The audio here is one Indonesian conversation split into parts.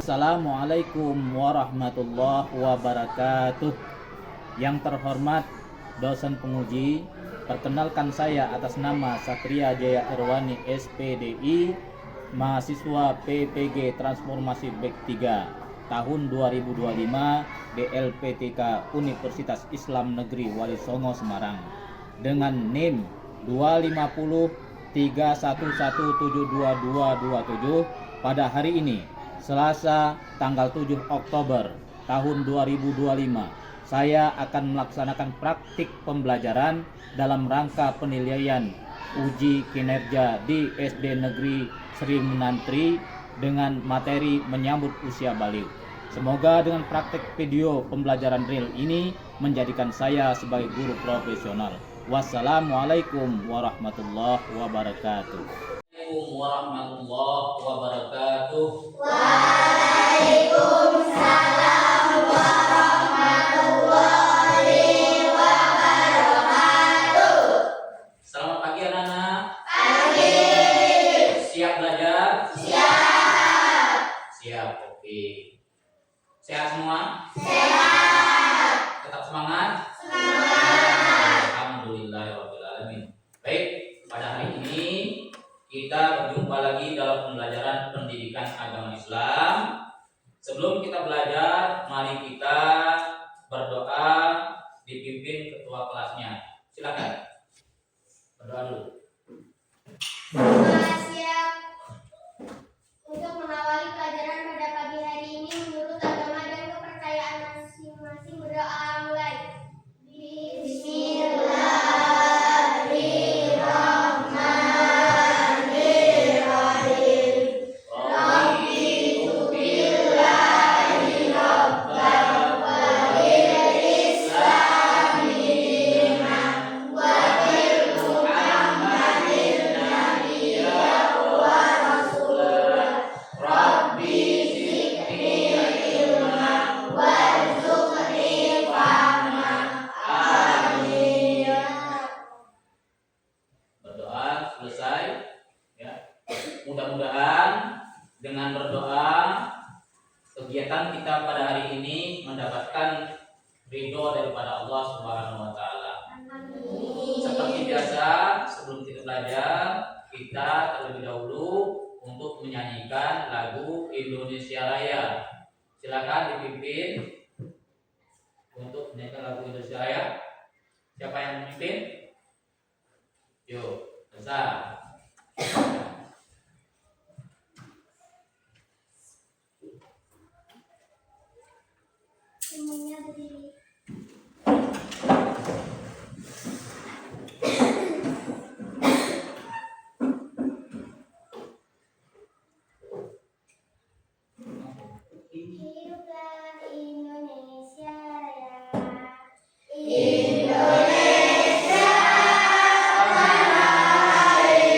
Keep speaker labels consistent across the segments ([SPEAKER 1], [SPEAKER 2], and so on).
[SPEAKER 1] Assalamualaikum warahmatullahi wabarakatuh. Yang terhormat dosen penguji, perkenalkan saya atas nama Satria Jaya Irwani SPDI, mahasiswa PPG Transformasi Bek 3 tahun 2025 DLPTK Universitas Islam Negeri Wali Songo Semarang dengan NIM 250 311722227 pada hari ini Selasa tanggal 7 Oktober tahun 2025. Saya akan melaksanakan praktik pembelajaran dalam rangka penilaian uji kinerja di SD Negeri Sri Menantri dengan materi menyambut usia balik. Semoga dengan praktik video pembelajaran real ini menjadikan saya sebagai guru profesional. Wassalamualaikum warahmatullahi wabarakatuh. Assalamualaikum warahmatullahi wabarakatuh.
[SPEAKER 2] Waalaikumsalam warahmatullahi wabarakatuh.
[SPEAKER 1] Selamat pagi anak-anak.
[SPEAKER 2] Pagi.
[SPEAKER 1] Siap belajar?
[SPEAKER 2] Siap.
[SPEAKER 1] Siap, oke. Sehat semua?
[SPEAKER 2] Sehat.
[SPEAKER 1] Tetap semangat?
[SPEAKER 2] Semangat.
[SPEAKER 1] Alhamdulillahirrahmanirrahim. Baik, pada hari ini kita berjumpa lagi dalam pembelajaran pendidikan agama Islam. Sebelum kita belajar, mari kita berdoa dipimpin ketua kelasnya. Silakan. Berdoa dulu.
[SPEAKER 2] Siap. Untuk mengawali pelajaran pada pagi hari ini menurut agama dan kepercayaan masing-masing, berdoa mulai.
[SPEAKER 1] Mudah-mudahan dengan berdoa kegiatan kita pada hari ini mendapatkan ridho daripada Allah Subhanahu wa taala. Seperti biasa, sebelum kita belajar, kita terlebih dahulu untuk menyanyikan lagu Indonesia Raya. Silakan dipimpin untuk menyanyikan lagu Indonesia Raya. Siapa yang memimpin? Yuk, Reza.
[SPEAKER 2] Semuanya berdiri. Hiduplah Indonesia Raya. Indonesia tanah air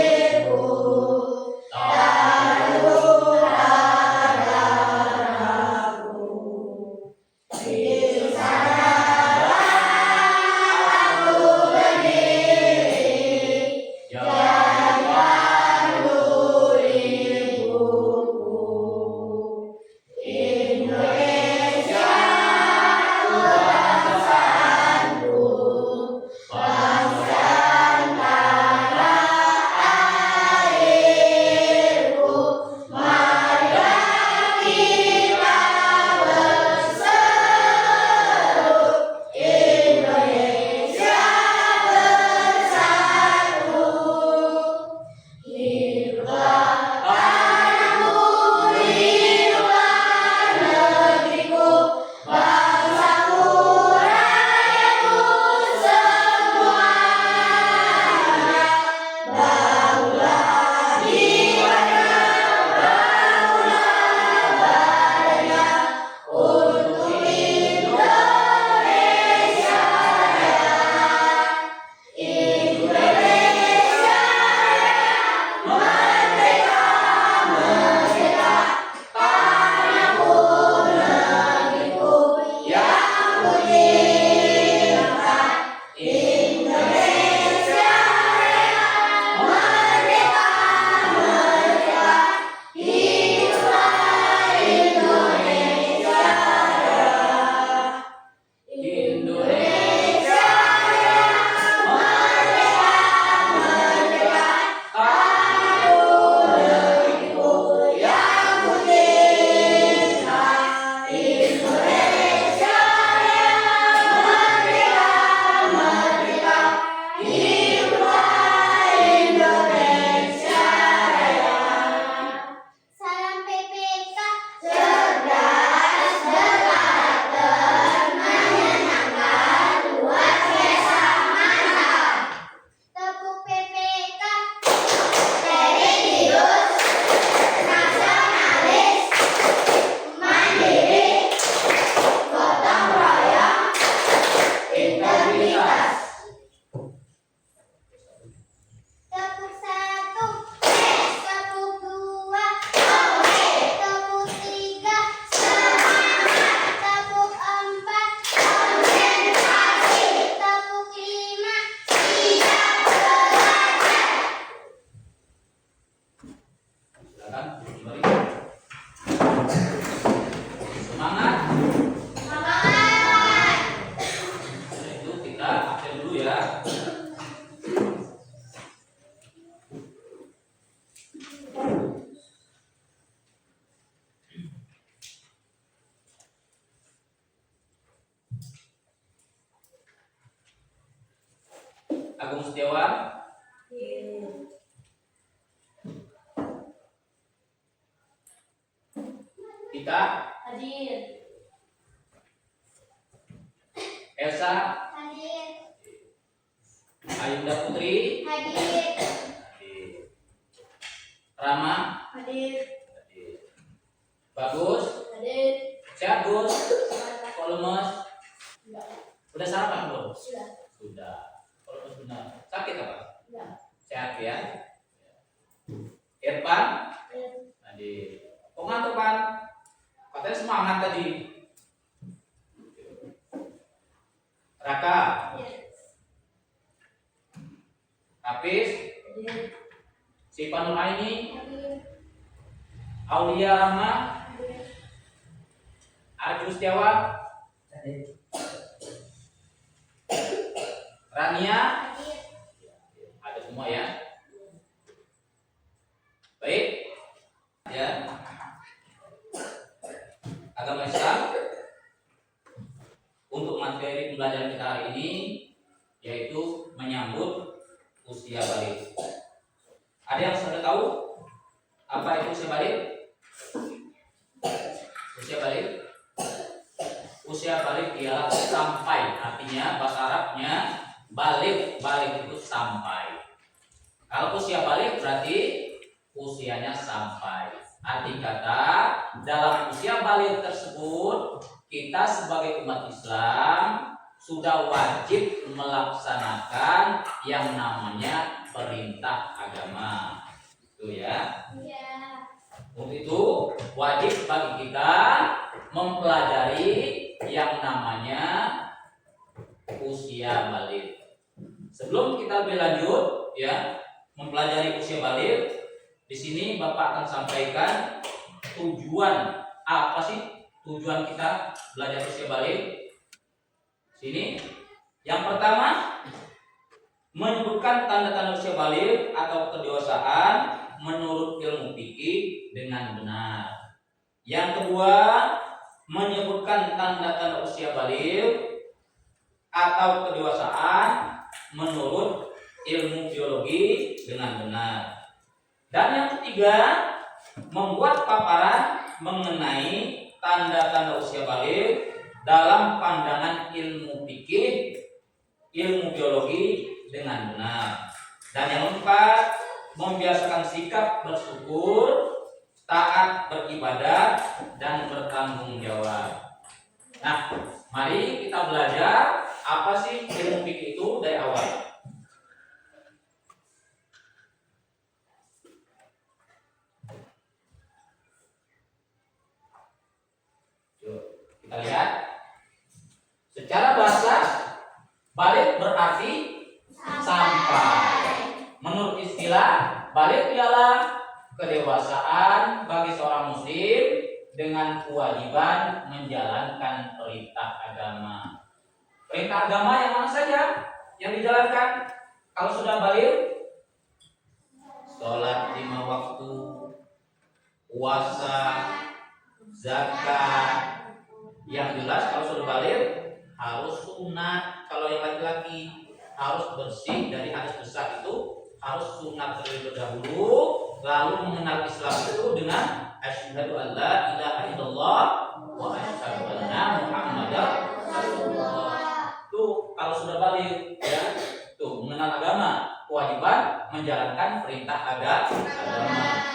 [SPEAKER 1] Agung Setiawan. Tika.
[SPEAKER 2] Hadir.
[SPEAKER 1] Elsa.
[SPEAKER 2] Hadir.
[SPEAKER 1] Ayunda Putri.
[SPEAKER 2] Hadir.
[SPEAKER 1] Rama.
[SPEAKER 2] Hadir.
[SPEAKER 1] Bagus.
[SPEAKER 2] Hadir.
[SPEAKER 1] Sehat Gus. Kok lemes? Udah sarapan belum?
[SPEAKER 2] Sudah.
[SPEAKER 1] Sudah. Kalau lemes benar. Sakit apa?
[SPEAKER 2] Sudah.
[SPEAKER 1] Sehat ya. Irfan. Tadi. Kok ngantuk Pan? Katanya semangat tadi. Raka. Hafiz. Sipa Nur Aini. Aulia Rahma. Arju Setiawan. Rania. Ada semua ya. Baik. Ya. Agama Islam untuk materi pembelajaran kita hari ini yaitu menyambut usia balik. Ada yang sudah tahu apa itu usia balik? Usia balik? Usia balik ialah sampai, artinya bahasa Arabnya balik, balik itu sampai. Kalau usia balik berarti usianya sampai. Arti kata dalam usia balik tersebut kita sebagai umat Islam sudah wajib melaksanakan yang namanya perintah agama. Itu ya. Untuk itu wajib bagi kita mempelajari yang namanya usia balik. Sebelum kita lebih lanjut ya mempelajari usia balik, di sini Bapak akan sampaikan tujuan apa sih tujuan kita belajar usia balik. Sini yang pertama menyebutkan tanda-tanda usia balik atau kedewasaan menurut ilmu fikih dengan benar. Yang kedua menyebutkan tanda-tanda usia balik atau kedewasaan menurut ilmu biologi dengan benar. Dan yang ketiga membuat paparan mengenai tanda-tanda usia balik dalam pandangan ilmu fikih, ilmu biologi dengan benar. Dan yang keempat membiasakan sikap bersyukur, taat beribadah dan bertanggung jawab. Nah, mari kita belajar apa sih ilmu fikih itu dari awal. Kita lihat secara bahasa balik berarti sampai. Menurut istilah balik ialah kedewasaan bagi seorang muslim dengan kewajiban menjalankan perintah agama. Perintah agama yang mana saja yang dijalankan kalau sudah balik? Sholat 5 waktu, puasa, zakat. Yang jelas kalau sudah balik harus sunat. Kalau yang laki-laki harus bersih dari hadis besar itu, harus sunat terlebih dahulu, lalu mengenal Islam itu dengan asyhadu an la ilaha illallah wa asyhadu anna muhammadar rasulullah. Tuh kalau sudah balik ya, tuh mengenal agama, kewajiban menjalankan perintah agama.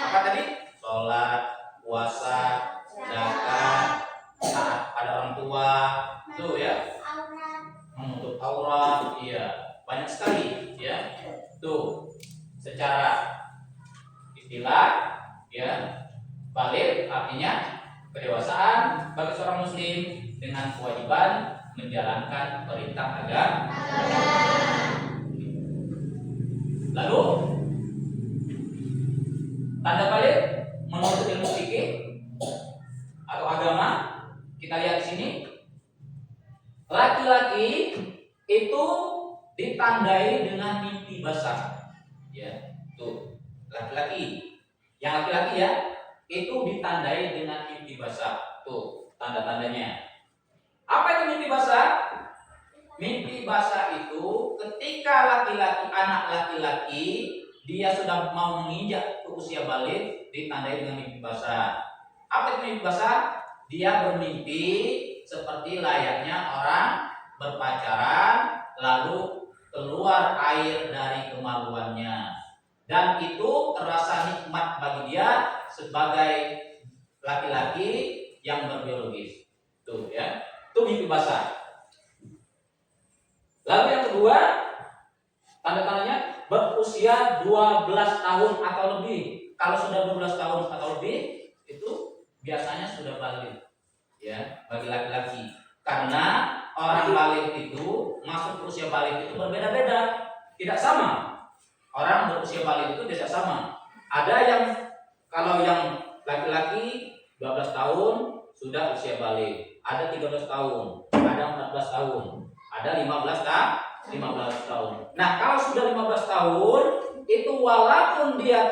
[SPEAKER 1] Apa tadi? Sholat, puasa, zakat, taat pada orang tua, tuh ya, menutup aurat, iya, banyak sekali ya. Tuh secara istilah ya balik artinya kedewasaan bagi seorang muslim dengan kewajiban menjalankan perintah agama. Lalu tanda balik menurut ilmu fikih atau agama, kita lihat di sini laki-laki itu ditandai dengan mimpi basah. Ya, tuh laki-laki. Yang laki-laki ya, itu ditandai dengan mimpi basah. Tuh tanda-tandanya. Apa itu mimpi basah? Mimpi basah itu ketika anak laki-laki dia sudah mau menginjak ke usia balik, ditandai dengan mimpi basah. Apa itu mimpi basah? Dia bermimpi seperti layaknya orang berpacaran, lalu keluar air dari kemaluannya, dan itu terasa nikmat bagi dia sebagai laki-laki yang berbiologis. Tuh ya, itu mimpi basah. Lalu yang kedua, tanda-tandanya berusia 12 tahun atau lebih. Kalau sudah 12 tahun atau lebih, itu biasanya sudah balik ya bagi laki-laki. Karena orang balik itu masuk usia balik itu berbeda-beda, tidak sama. Orang berusia balik itu tidak sama. Ada yang kalau yang laki-laki 12 tahun sudah usia balik, ada 13 tahun, ada 14 tahun, ada 15 tahun. Nah, kalau sudah 15 tahun itu walaupun dia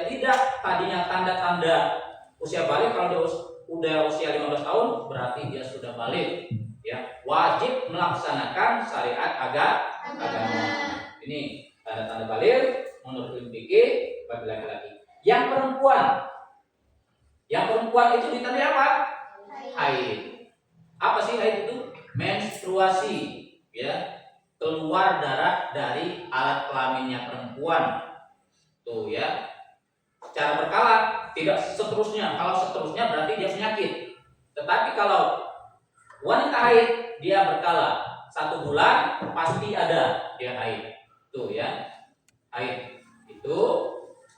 [SPEAKER 1] tidak tadinya tanda-tanda usia balik, kalau dia udah usia 15 tahun berarti dia sudah balik ya, wajib melaksanakan syariat agama. Ini tanda-tanda balik menurut ilmu fikih bagi laki-laki. Yang perempuan itu ditandai apa? Haid. Apa sih haid itu? Menstruasi ya, keluar darah dari alat kelaminnya perempuan. Tuh ya. Secara berkala, tidak seterusnya. Kalau seterusnya berarti dia penyakit. Tetapi kalau wanita haid, dia berkala. 1 bulan pasti ada dia haid. Tuh ya. Haid itu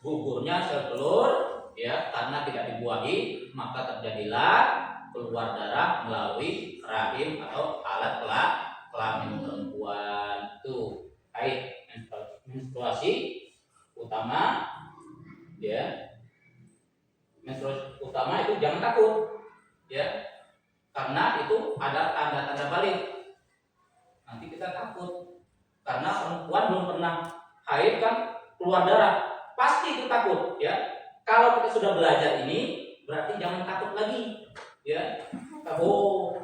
[SPEAKER 1] gugurnya sel telur ya, karena tidak dibuahi maka terjadilah keluar darah melalui rahim atau alat kelamin perempuan. Tuh haid, menstruasi utama ya. Menstruasi utama itu jangan takut ya, karena itu ada tanda-tanda balik. Nanti kita takut karena perempuan belum pernah haid kan, keluar darah, pasti itu takut ya. Kalau kita sudah belajar ini berarti jangan takut lagi ya. Oh,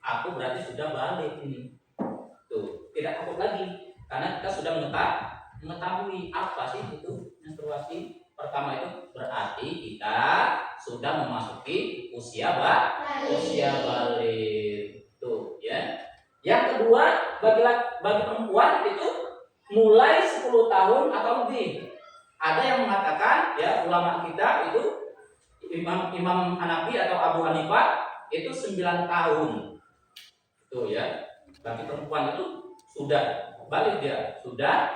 [SPEAKER 1] aku berarti sudah balik ini. Tuh, tidak takut lagi karena kita sudah mengetahui apa sih itu menstruasi. Pertama itu berarti kita sudah memasuki usia balik. Tuh ya. Yang kedua, bagi perempuan itu mulai 10 tahun atau lebih. Ada yang mengatakan ya, ulama kita itu Imam Hanafi atau Abu Hanifah itu 9 tahun. Tuh ya. Bagi perempuan itu sudah balik, dia sudah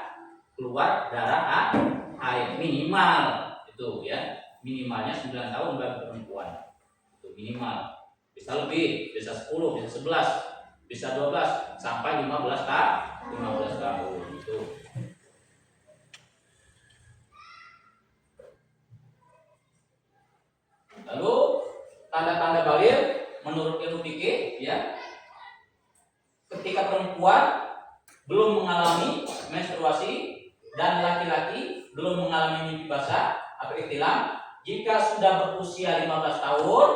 [SPEAKER 1] keluar darah haid minimal itu ya. Minimalnya 9 tahun bagi perempuan. Itu minimal. Bisa lebih, bisa 10, bisa 11, bisa 12 sampai 15 tahun itu. Lalu tanda-tanda balik menurut ilmu fikih ya, ketika perempuan belum mengalami menstruasi dan laki-laki belum mengalami mimpi basah atau ihtilam, jika sudah berusia 15 tahun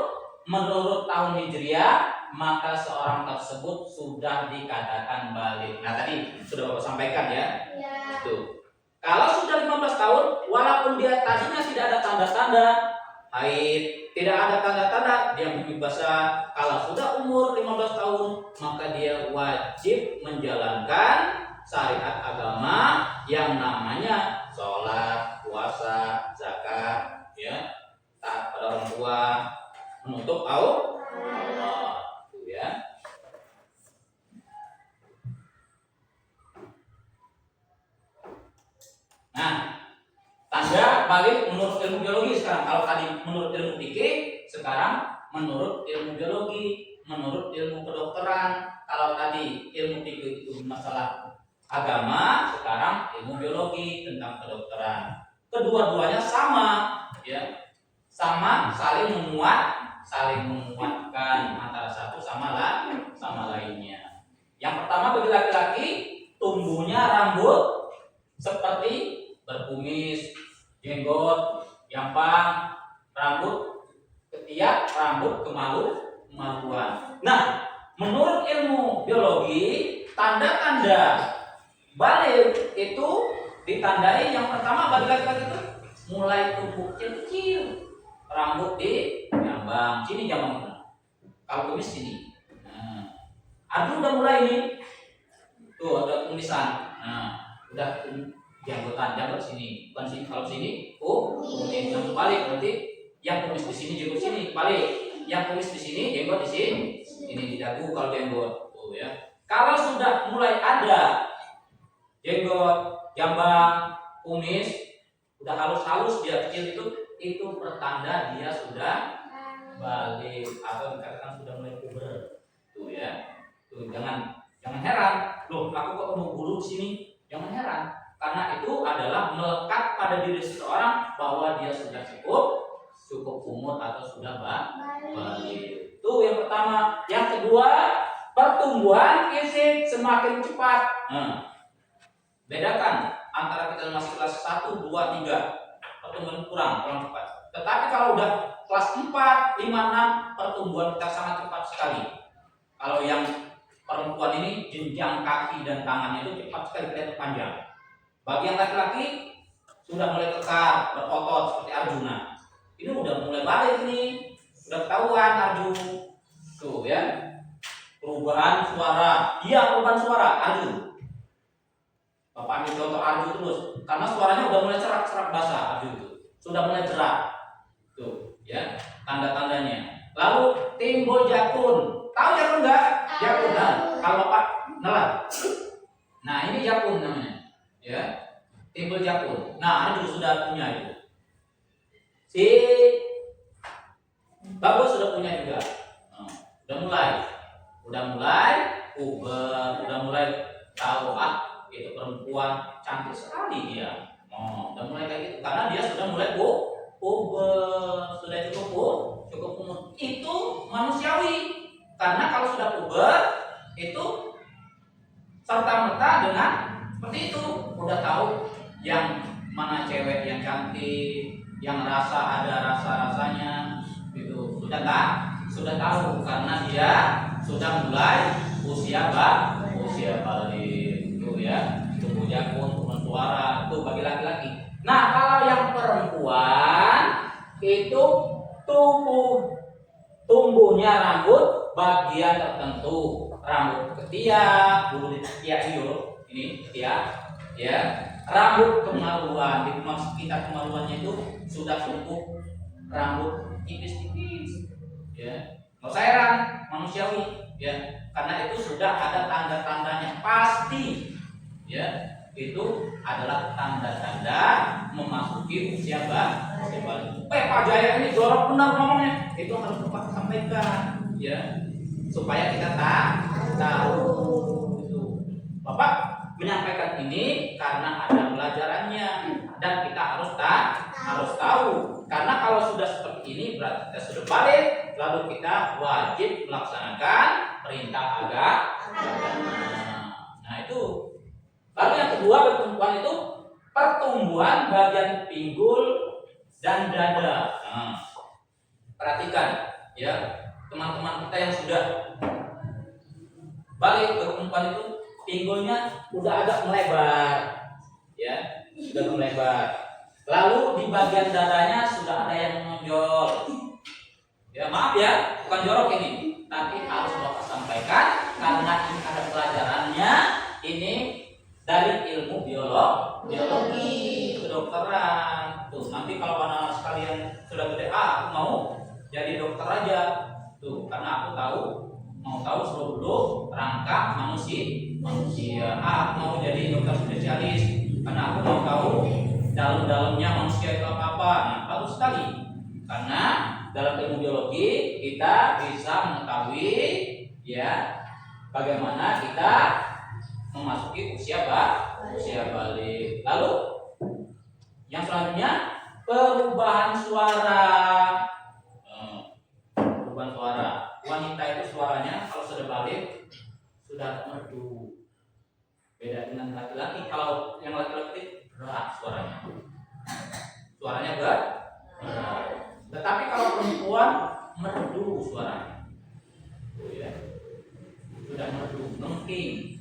[SPEAKER 1] menurut tahun Hijriah, maka seorang tersebut sudah dikatakan balik. Nah, tadi sudah Bapak sampaikan ya. Tuh. Kalau sudah 15 tahun walaupun dia tadinya tidak ada tanda-tanda haid, tidak ada tanda-tanda dia mimpi basah, kalau sudah umur 15 tahun maka dia wajib menjalankan syariat agama yang namanya sholat, puasa, zakat ya, taat pada orang tua, menutup aurat ya. Nah, tanda balik menurut ilmu biologi sekarang. Kalau tadi menurut ilmu fikih, sekarang menurut ilmu biologi, menurut ilmu kedokteran. Kalau tadi ilmu fikih itu masalah agama, sekarang ilmu biologi tentang kedokteran. Kedua-duanya sama ya. Sama, saling menguatkan antara satu sama lainnya. Yang pertama bagi laki-laki, tumbuhnya rambut seperti berkumis, jenggot, jampang, rambut ketiak, rambut kemaluan. Nah, menurut ilmu biologi tanda-tanda balik itu ditandai yang pertama bagi laki-laki itu mulai tumbuh kecil, rambut di jambang, sini jambang itu. Kalau kumis sini. Nah, arju udah mulai nih. Tuh ada kumisan. Nah, udah janggut sini. Bukan sini, kalau sini, kumis yang balik berarti yang kumis di sini jenggot sini balik. Yang kumis di sini jenggot di sini. Ini di dagu kalau jenggot. Tuh ya. Kalau sudah mulai ada jenggot, jambang, kumis, udah halus-halus dia kecil itu pertanda dia sudah balik atau dikatakan sudah mulai puber. Tuh ya. Tuh jangan heran. Loh, aku kok ketemu bulu di sini? Jangan heran. Karena itu adalah melekat pada diri seseorang bahwa dia sudah cukup umur atau sudah balik. Itu yang pertama. Yang kedua, pertumbuhan fisik semakin cepat. Bedakan antara kita masih kelas 1, 2, 3 pertumbuhan kurang cepat. Tetapi kalau udah kelas 4, 5, 6 pertumbuhan kita sangat cepat sekali. Kalau yang perempuan ini jenjang kaki dan tangannya itu cepat sekali kelihatan panjang. Bagi yang laki-laki sudah mulai kekar, berotot seperti Arjuna. Ini udah mulai balik nih, udah ketahuan Arju. Tuh ya, perubahan suara. Iya, perubahan suara Arju. Bapak ambil contoh Arju terus, karena suaranya udah mulai serak-serak basah Arju itu, sudah mulai jerak. Tuh ya, tanda-tandanya. Lalu timbul jakun. Tahu jakun enggak? Jakun. Nah, kalau Bapak nelan. Nah, ini jakun namanya. Ya. Timbul jakun. Nah, Arju sudah punya itu. Si Bagus sudah punya juga. Nah, udah mulai puber, udah mulai tahu itu perempuan cantik sekali dia. Udah mulai kayak gitu karena dia sudah mulai puber, sudah cukup umur. Itu manusiawi. Karena kalau sudah puber itu serta merta dengan seperti itu udah tahu yang mana cewek yang cantik, yang ada rasa-rasanya gitu. Sudah tahu karena dia sudah mulai usia balik. Ya, tumbuh jakun, tumbuh suara itu bagi laki-laki. Nah, kalau yang perempuan itu tumbuhnya rambut bagian tertentu, rambut ketiak, bulu di ketiak ini ketiak, ya, rambut kemaluan. Di maksud kita kemaluannya itu sudah tumbuh rambut tipis-tipis, ya. Nggak usah heran, manusiawi, ya, karena itu sudah ada tanda-tandanya pasti. Ya, itu adalah tanda-tanda memasuki usia balik. Pak Jaya ini jorok benar ngomongnya. Itu harus Bapak sampaikan, ya, supaya kita tahu. Itu Bapak menyampaikan ini karena ada pelajarannya dan kita harus tahu. Karena kalau sudah seperti ini berarti kita sudah balik, lalu kita wajib melaksanakan perintah agama. Nah itu. Lalu yang kedua bagi perempuan itu pertumbuhan bagian pinggul dan dada. Nah, perhatikan ya teman-teman kita yang sudah balik ke perempuan itu pinggulnya udah agak melebar, ya sudah melebar. Lalu di bagian dadanya sudah ada yang menonjol. Ya maaf ya, bukan jorok ini, tapi harus Bapak sampaikan karena ini ada pelajarannya. Ini dari ilmu biologi kedokteran. Tuh, nanti kalau anak sekalian sudah gede, aku mau jadi dokter aja. Tuh, karena aku mau tahu seluruh rangka manusia. Aku mau jadi dokter spesialis karena aku mau tahu dalam-dalamnya manusia itu apa. Nah, bagus sekali. Karena dalam ilmu biologi kita bisa mengetahui ya bagaimana kita memasuki usia balik. Lalu yang selanjutnya perubahan suara. Perubahan suara. Wanita itu suaranya kalau sudah balik sudah merdu. Beda dengan laki-laki. Kalau yang laki-laki berat suaranya. Suaranya berat. Tetapi kalau perempuan merdu suaranya. Ya. Sudah merdu, nengking.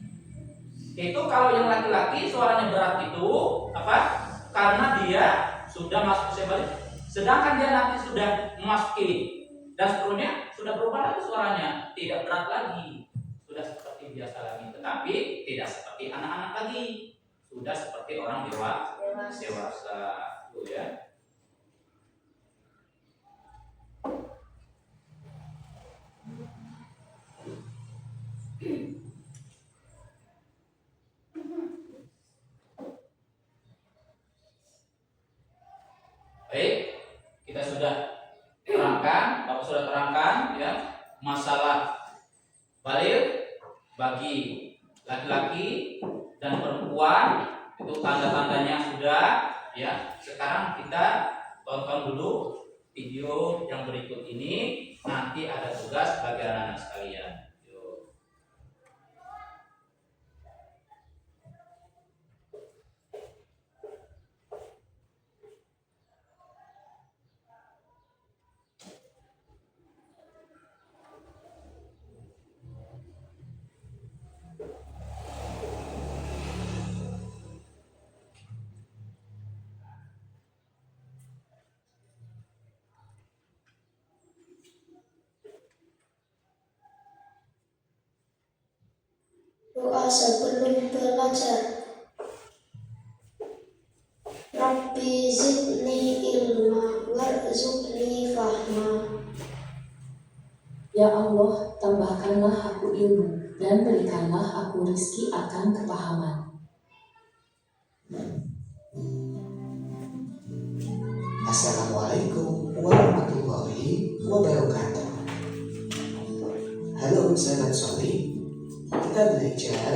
[SPEAKER 1] laki-laki suaranya berat itu apa? Karena dia sudah masuk usia balik. Sedangkan dia nanti sudah memasuki dan seterusnya sudah berubah lagi suaranya, tidak berat lagi, sudah seperti biasa lagi, tetapi tidak seperti anak-anak lagi, sudah seperti orang dewasa, itu ya. Baik, kita sudah terangkan, Bapak sudah terangkan ya masalah balik bagi laki-laki dan perempuan, itu tanda-tandanya sudah ya. Sekarang kita tonton dulu video yang berikut ini, nanti ada tugas bagi anak-anak sekalian. Yuk.
[SPEAKER 3] Doa sebelum belajar. Rabbi zidni ilma warzuqni fahma.
[SPEAKER 4] Ya Allah, tambahkanlah aku ilmu dan berikanlah aku rizki akan kepahaman.
[SPEAKER 5] Assalamualaikum warahmatullahi wabarakatuh. Halo sahabat Soli, kita belajar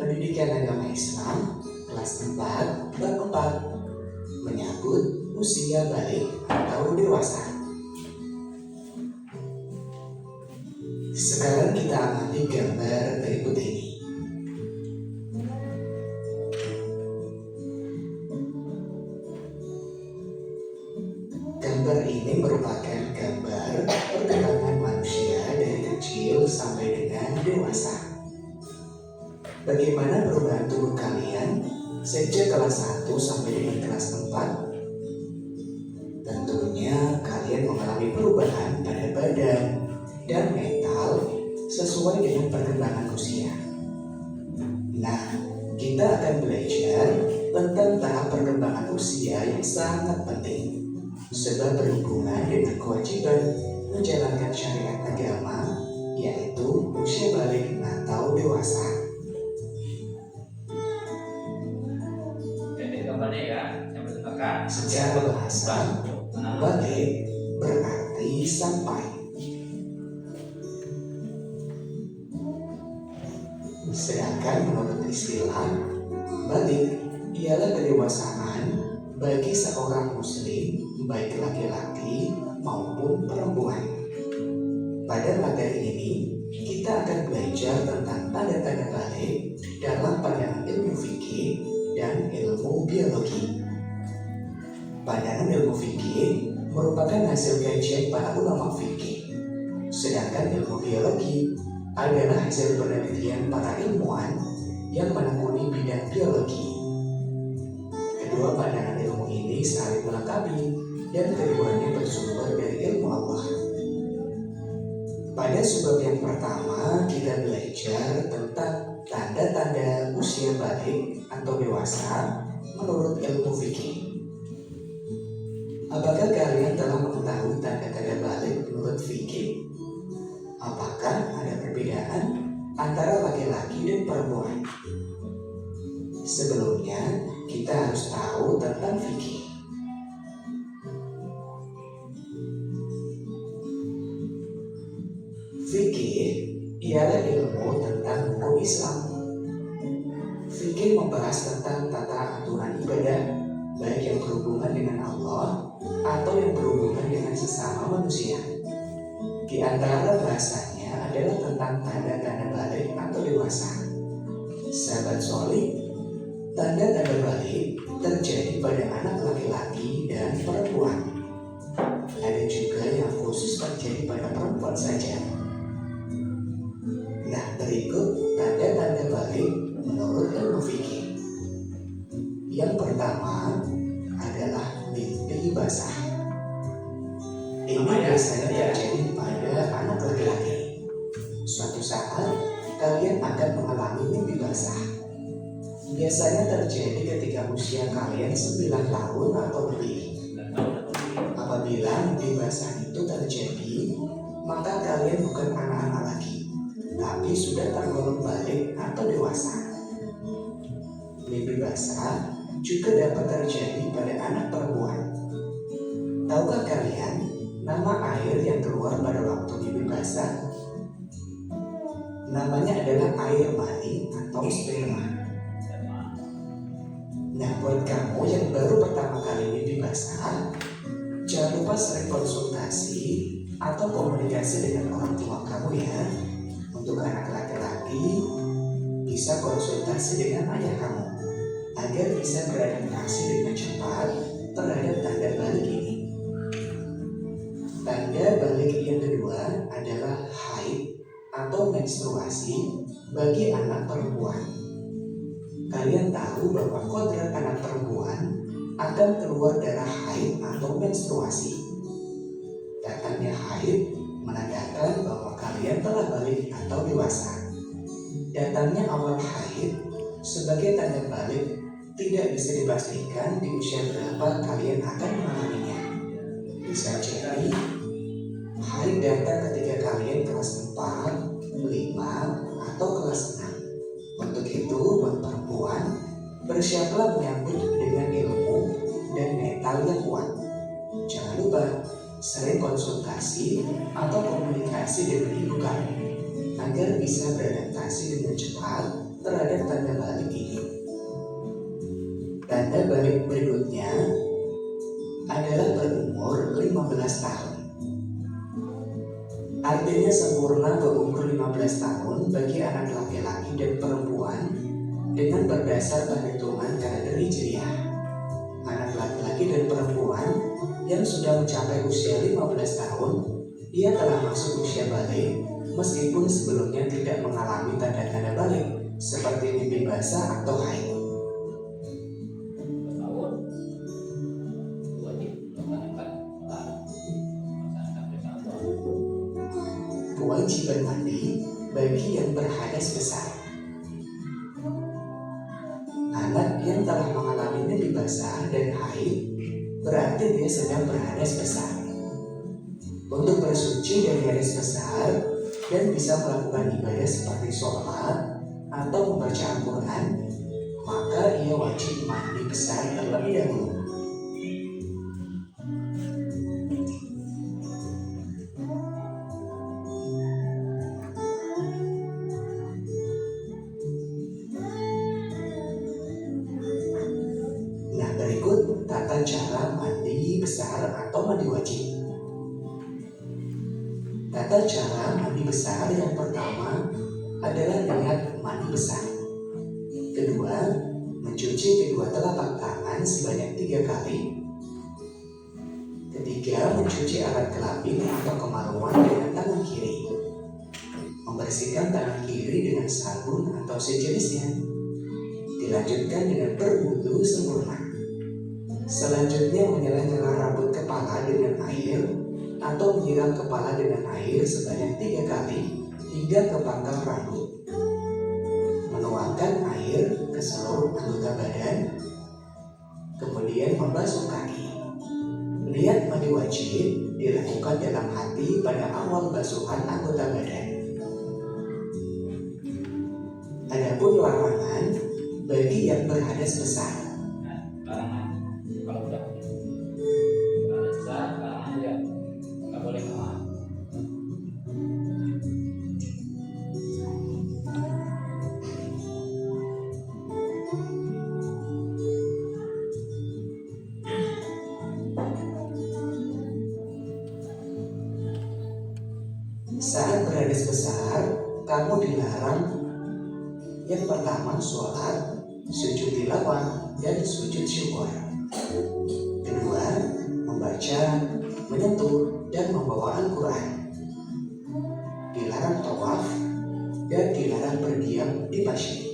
[SPEAKER 5] pendidikan agama Islam kelas 4 bab 4, menyambut usia balik atau dewasa. Sekarang kita amati gambar berikut ini. Gambar ini merupakan gambar perkembangan manusia dari kecil sampai dengan dewasa. Bagaimana perubahan tubuh kalian sejak kelas 1 sampai dengan kelas 4? Tentunya kalian mengalami perubahan pada badan dan mental sesuai dengan perkembangan usia. Nah, kita akan belajar tentang tahap perkembangan usia yang sangat penting, sebab berhubungan dengan kewajiban menjalankan syariat agama, yaitu usia balik atau dewasa.
[SPEAKER 1] Jadi gambarnya ya, yang berdengarkan.
[SPEAKER 5] Secara bahasa, balik berarti sampai. Sedangkan menurut istilah, balik ialah kedewasaan bagi seorang muslim, baik laki-laki maupun perempuan. Pada materi ini, kita akan belajar tentang tanda-tanda balik dalam pandangan ilmu fikih dan ilmu biologi. Pandangan ilmu fikih merupakan hasil kajian para ulama fikih, sedangkan ilmu biologi adalah hasil penelitian para ilmuwan yang menekuni bidang biologi. Kedua pandangan ilmu ini saling melengkapi dan keduanya bersumber dari ilmu Allah. Pada subbab yang pertama, kita belajar tentang tanda-tanda usia balik atau dewasa menurut ilmu fikih. Apakah kalian telah mengetahui tanda-tanda balik menurut fikih? Apakah ada perbedaan antara laki-laki dan perempuan? Sebelumnya, kita harus tahu tentang fikih. Fikih ialah ilmu tentang hukum Islam. Fikih membahas tentang tata aturan ibadah, baik yang berhubungan dengan Allah atau yang berhubungan dengan sesama manusia. Di antara bahasanya adalah tentang tanda-tanda balik atau dewasa. Sahabat Soli, tanda-tanda balik terjadi pada anak laki-laki dan perempuan. Ada juga yang khusus terjadi pada perempuan saja. Nah, berikut tanda-tanda balik menurut ilmu fikih. basah. Ini biasanya terjadi pada anak laki-laki. Suatu saat, kalian akan mengalami mimpi basah. Biasanya terjadi ketika usia kalian 9 tahun atau lebih. Apabila mimpi basah itu terjadi, maka kalian bukan anak-anak lagi, tapi sudah tergolong balik atau dewasa. Mimpi basah juga dapat terjadi pada anak perempuan. Tahukah kalian nama air yang keluar pada waktu mimpi basah? Namanya adalah air mani atau sperma. Nah, buat kamu yang baru pertama kali mimpi basah, jangan lupa sering konsultasi atau komunikasi dengan orang tua kamu ya. Untuk anak laki-laki, bisa konsultasi dengan ayah kamu agar bisa beradaptasi dengan cepat terhadap tanda balik ini. Tanda balik yang kedua adalah haid atau menstruasi bagi anak perempuan. Kalian tahu bahwa kodrat anak perempuan akan keluar darah haid atau menstruasi. Datangnya haid menandakan bahwa kalian telah balik atau dewasa. Datangnya awal haid sebagai tanda balik tidak bisa dipastikan di usia berapa kalian akan mengalaminya. Bisa jadi haid datang ketika kalian kelas 4, 5, atau kelas 6. Untuk itu, buat perempuan, bersiaplah menyambut dengan ilmu dan mental yang kuat. Jangan lupa sering konsultasi atau komunikasi dengan ibu kamu agar bisa beradaptasi dengan cepat terhadap tanda balik ini. Tanda balik berikutnya adalah berumur 15 tahun. Artinya sempurna berumur 15 tahun bagi anak laki-laki dan perempuan dengan berdasar perhitungan kalender Hijriah. Anak laki-laki dan perempuan yang sudah mencapai usia 15 tahun, dia telah masuk usia balik meskipun sebelumnya tidak mengalami tanda-tanda balik seperti mimpi basah atau haid. Kewajiban mandi bagi yang berhadas besar. Anak yang telah mengalami mimpi basah dan haid berarti dia sedang berhadas besar. Untuk bersuci dari hadas besar dan bisa melakukan ibadah seperti sholat atau membaca Al-Quran, maka ia wajib mandi besar terlebih dahulu. Berikut tata cara mandi besar atau mandi wajib. Tata cara mandi besar yang pertama adalah niat mandi besar. Kedua, mencuci kedua telapak tangan sebanyak 3 kali. Ketiga, mencuci alat kelamin atau kemaluan dengan tangan kiri. Membersihkan tangan kiri dengan sabun atau sejenisnya. Dilanjutkan dengan berwudu sempurna. Selanjutnya menyela-nyela rambut kepala dengan air atau menyiram kepala dengan air sebanyak 3 kali hingga ke pangkal rambut. Menuangkan air ke seluruh anggota badan, kemudian membasuh kaki. Niat mandi wajib dilakukan dalam hati pada awal basuhan anggota badan. Adapun larangan bagi yang berhadas besar.
[SPEAKER 1] Kalau udah besar, larangan ya nggak boleh kemana.
[SPEAKER 5] Saat berhadas besar, kamu dilarang yang pertama sholat, sujud tilawah, dan sujud syukur. Kedua, membaca, menyentuh, dan membawa Al-Quran. Dilarang tawaf dan dilarang berdiam di masjid.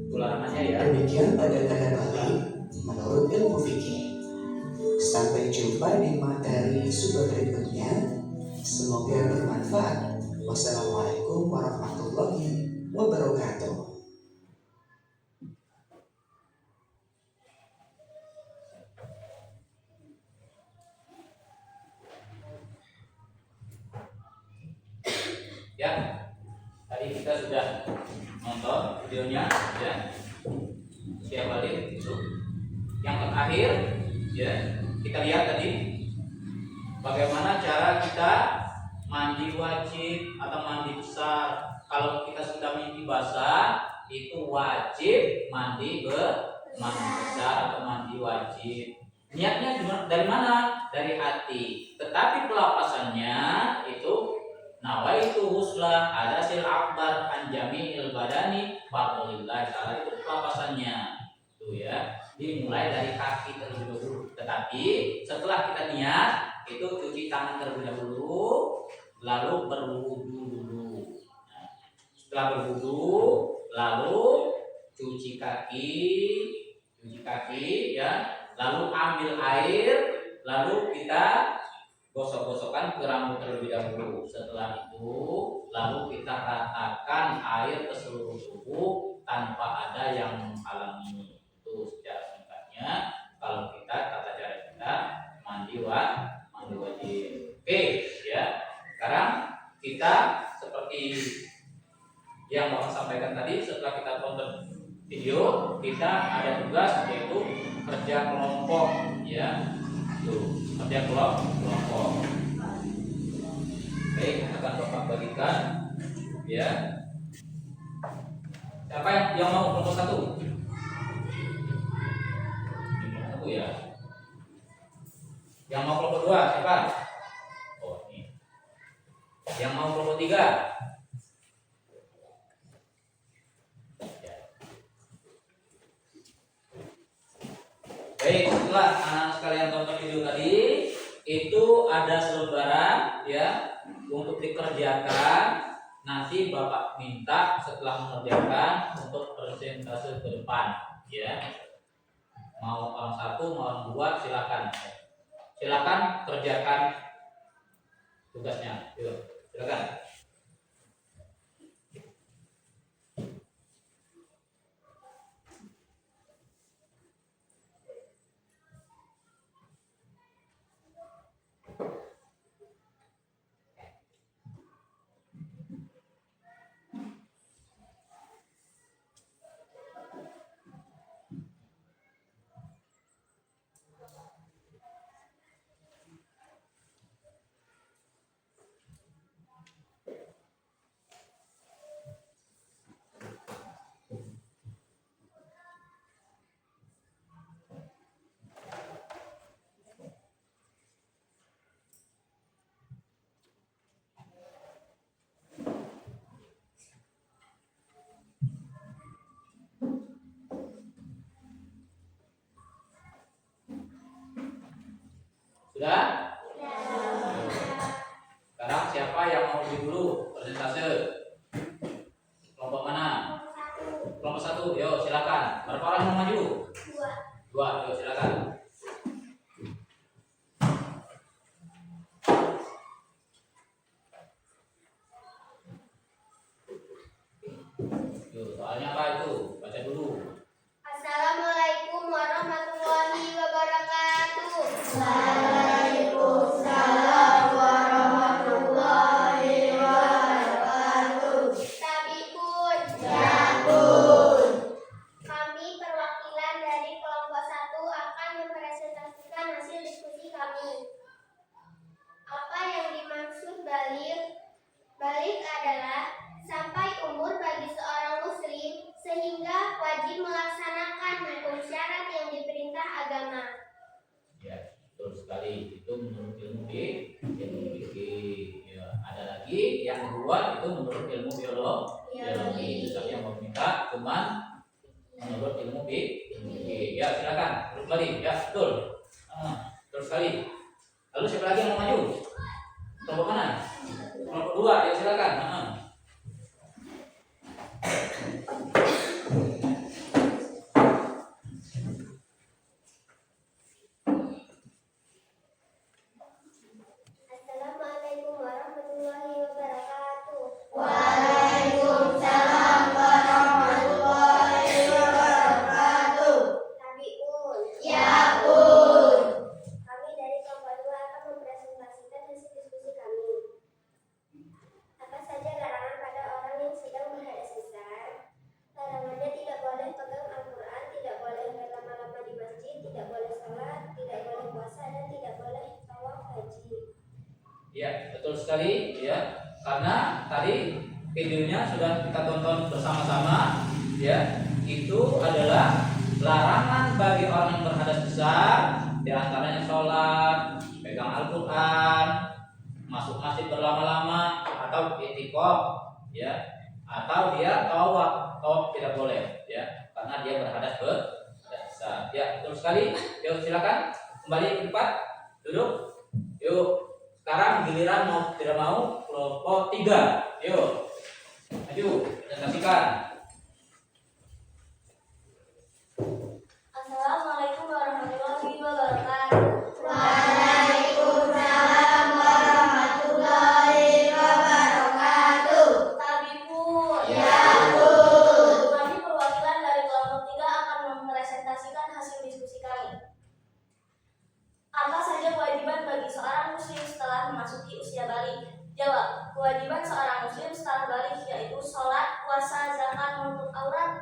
[SPEAKER 1] Larangannya ya.
[SPEAKER 5] Demikian tanda-tanda balik menurut ilmu fikih. Sampai jumpa di materi super berikutnya. Semoga bermanfaat. Wassalamualaikum warahmatullahi wabarakatuh.
[SPEAKER 1] Ya, tadi kita sudah nonton videonya, ya. Siap balik itu. Yang terakhir, ya, kita lihat tadi bagaimana cara kita mandi wajib atau mandi besar. Kalau kita sudah mandi basah, itu wajib mandi besar atau mandi wajib. Niatnya dari mana? Dari hati. Tetapi pelapasannya itu nawaitu husla hadasil akbar an jami'il badani fardhillah ta'ala, itu pelapasannya. Tuh ya, dimulai dari kaki terlebih dahulu. Tetapi setelah kita niat, itu cuci tangan terlebih dahulu, lalu berwudu dulu. Nah, setelah berwudu, lalu cuci kaki ya, lalu ambil air, lalu kita gosok-gosokkan ke rambut terlebih dahulu. Setelah itu, lalu kita ratakan air ke seluruh tubuh tanpa ada yang menghalangi. Itu secara singkatnya kalau kita tata cara kita mandi wajib. Oke, ya. Sekarang kita seperti yang Bapak sampaikan tadi, setelah kita tonton video, kita ada tugas yaitu kerja kelompok, ya. Tuh, kerja kelompok. Baik, akan Bapak bagikan, ya. Siapa yang mau kelompok 1? Kelompok 1 ya. Yang mau kelompok 2 siapa? Oh, ini. Yang mau kelompok 3? Baik, setelah anak sekalian tonton video tadi, itu ada selebaran ya untuk dikerjakan. Nanti Bapak minta setelah mengerjakan untuk presentase ke depan, ya. Mau orang 1, mau orang 2, silakan. Silakan kerjakan tugasnya. Yuk, silakan. Sudah? Sekarang siapa yang mau dulu presentase? Kelompok mana? Kelompok 1, yuk silakan. Berapa orang mau maju? 2, yuk silakan. Yuk, soalnya apa itu? Baca dulu.
[SPEAKER 2] Assalamualaikum warahmatullahi wabarakatuh.
[SPEAKER 3] Waalaikumsalam warahmatullahi wabarakatuh.
[SPEAKER 2] Tabikun.
[SPEAKER 3] Yakun.
[SPEAKER 2] Kami perwakilan dari kelompok 1 akan mempresentasikan hasil diskusi kami. Apa yang dimaksud balik? Balik adalah sampai umur bagi seorang muslim sehingga wajib melaksanakan hukum syarat yang diperintah agama.
[SPEAKER 1] Ya, betul sekali. Itu menurut ilmu fikih. Ya, ada lagi yang kedua itu menurut ilmu biologi. Tapi yang mau minta cuman menurut ilmu fikih. Ya, silakan. Terus kembali. Ya, betul. Terus sekali. Lalu siapa lagi yang mau maju? Kelompok mana? Kelompok 2. Ya, silakan. betul sekali ya. Karena tadi videonya sudah kita tonton bersama-sama ya. Itu adalah larangan bagi orang yang berhadas besar, di antaranya sholat, pegang Al-Quran, masuk masjid berlama-lama, atau i'tikaf ya, atau dia tawaf tidak boleh ya, karena dia berhadas besar. Ya, betul sekali. Yuk silakan kembali ke tempat duduk. Yuk, sekarang giliran mau tidak mau kelompok 3. Yuk, maju, presentasikan.
[SPEAKER 2] Assalamualaikum warahmatullahi wabarakatuh.
[SPEAKER 3] Waalaikumsalam warahmatullahi wabarakatuh.
[SPEAKER 2] Tabibu,
[SPEAKER 3] Ya, Bu.
[SPEAKER 2] kami perwakilan dari kelompok 3 akan mempresentasikan hasil diskusi kami. Apa saja kewajiban bagi seorang muslim setelah memasuki usia balik? Jawab, kewajiban seorang muslim setelah balik yaitu sholat, puasa, zakat, menutup aurat,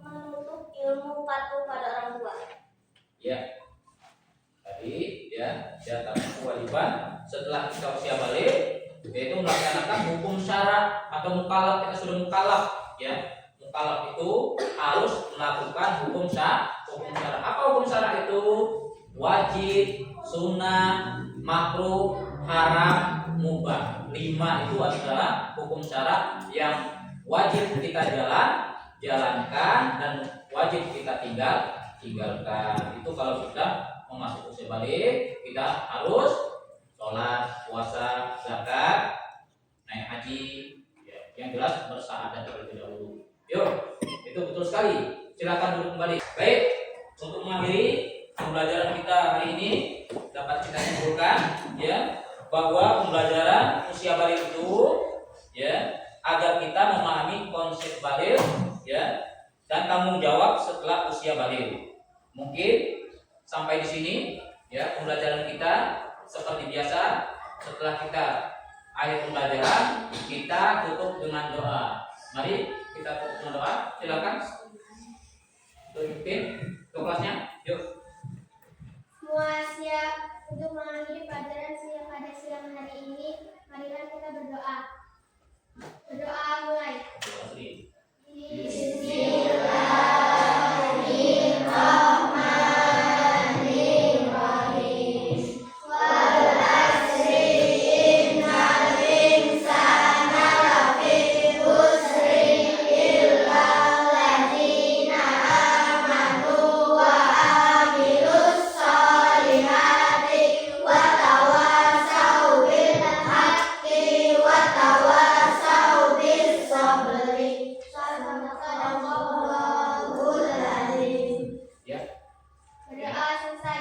[SPEAKER 2] menutup ilmu, patuh pada orang tua.
[SPEAKER 1] Ya, tadi ya tentang kewajiban setelah kita usia balik, yaitu melaksanakan hukum syara atau mukallaf. Kita sudah mukallaf ya. Mukallaf itu harus melakukan hukum syara. Apa hukum syara itu? Wajib, sunnah, makruh, haram, mubah. 5 itu adalah hukum syara yang wajib kita jalankan dan wajib kita tinggalkan. Itu kalau sudah memasuki usia balik, kita harus sholat, puasa, zakat, naik haji, ya, yang jelas bersyahadat terlebih dahulu. Yuk, itu betul sekali. Silakan duduk kembali. Baik, untuk mengakhiri pembelajaran kita hari ini dapat kita simpulkan ya bahwa pembelajaran usia balik itu ya agar kita memahami konsep balik ya dan tanggung jawab setelah usia balik. Mungkin sampai di sini ya pembelajaran kita. Seperti biasa, setelah kita akhir pembelajaran, kita tutup dengan doa. Mari kita tutup dengan doa. Silakan. Tutup kelasnya. Yuk.
[SPEAKER 2] Semua siap untuk mengakhiri pelajaran pada siang hari ini. Marilah kita berdoa. Berdoa mulai. Berdoa selesai.